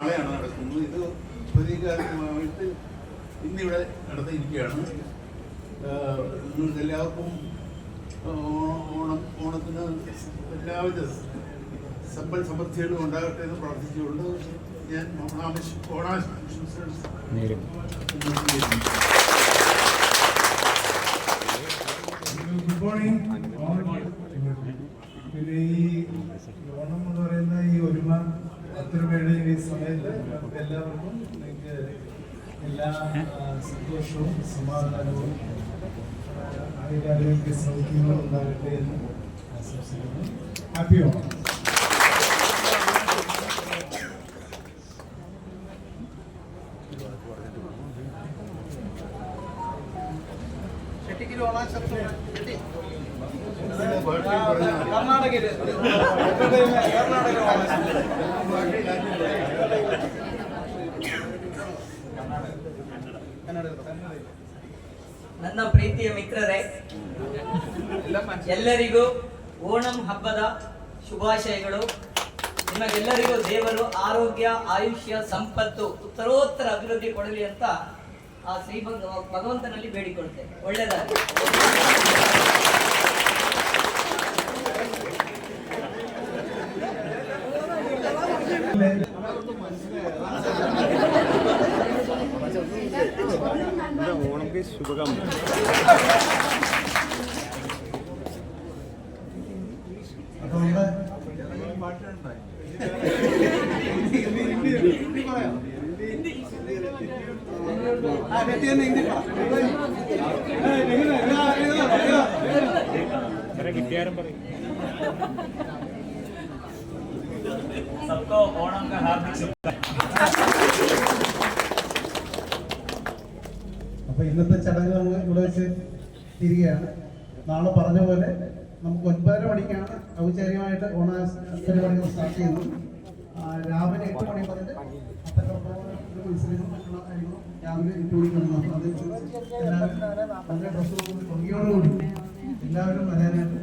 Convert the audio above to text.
നാളെയാണ് നടക്കുന്നത്. ഇത് പ്രതീകാത്മകമായിട്ട് ഇന്നിവിടെ നടത്തിയിരിക്കുകയാണ്. നിങ്ങൾക്ക് എല്ലാവർക്കും ഓണത്തിന് എല്ലാവിധ സമ്പൽ സമൃദ്ധികളും ഉണ്ടാകട്ടെ എന്ന് പ്രാർത്ഥിച്ചുകൊണ്ട് ഞാൻ ഓണാശംസകൾ ഗുഡ് മോർണിംഗ്. പിന്നെ ഈ ഓണം എന്ന് പറയുന്ന ഈ ഒരുമ ഒത്തൊരുമയുടെ ഈ സമയത്ത് എല്ലാവർക്കും നിങ്ങൾക്ക് എല്ലാ സന്തോഷവും സമാധാനവും ആരോഗ്യ സൗഖ്യങ്ങളും ഉണ്ടാകട്ടെ എന്ന് ആശംസിക്കുന്നു. ഹാപ്പി ഓണം. ನನ್ನ ಪ್ರೀತಿಯ ಮಿತ್ರರೇ, ಎಲ್ಲರಿಗೂ ಓಣಂ ಹಬ್ಬದ ಶುಭಾಶಯಗಳು. ನಿಮಗೆಲ್ಲರಿಗೂ ದೇವರು ಆರೋಗ್ಯ, ಆಯುಷ್ಯ, ಸಂಪತ್ತು, ಉತ್ತರೋತ್ತರ ಅಭಿವೃದ್ಧಿ ಕೊಡಲಿ ಅಂತ ಆ ಶ್ರೀ ಭಗವಂತನಲ್ಲಿ ಬೇಡಿಕೊಳ್ತೇನೆ. ಒಳ್ಳೆಯದಾಗಲಿ. ഓണംക്ക് ശുഭകാമന. सबको ओणम का हार्दिक शुभकामनाएं. അപ്പൊ ഇന്നത്തെ ചടങ്ങ് നമ്മൾ ഇവിടെ വെച്ച് തിരികെയാണ്. നാളെ പറഞ്ഞ പോലെ നമുക്ക് 9:30 മണിക്കാണ് ഔപചാരികമായിട്ട് ഓണപരിപാടികൾ സ്റ്റാർട്ട് ചെയ്യുന്നത്. രാവിലെ 8 മണി മുതൽ മത്സരങ്ങളും മറ്റുള്ള കാര്യങ്ങളും രാവിലെ 8 മണിക്കാണ്. അത് എല്ലാവരും നല്ല ഡ്രസ്സ് ഭംഗിയോടുകൂടി എല്ലാവരും വരാനായിട്ട്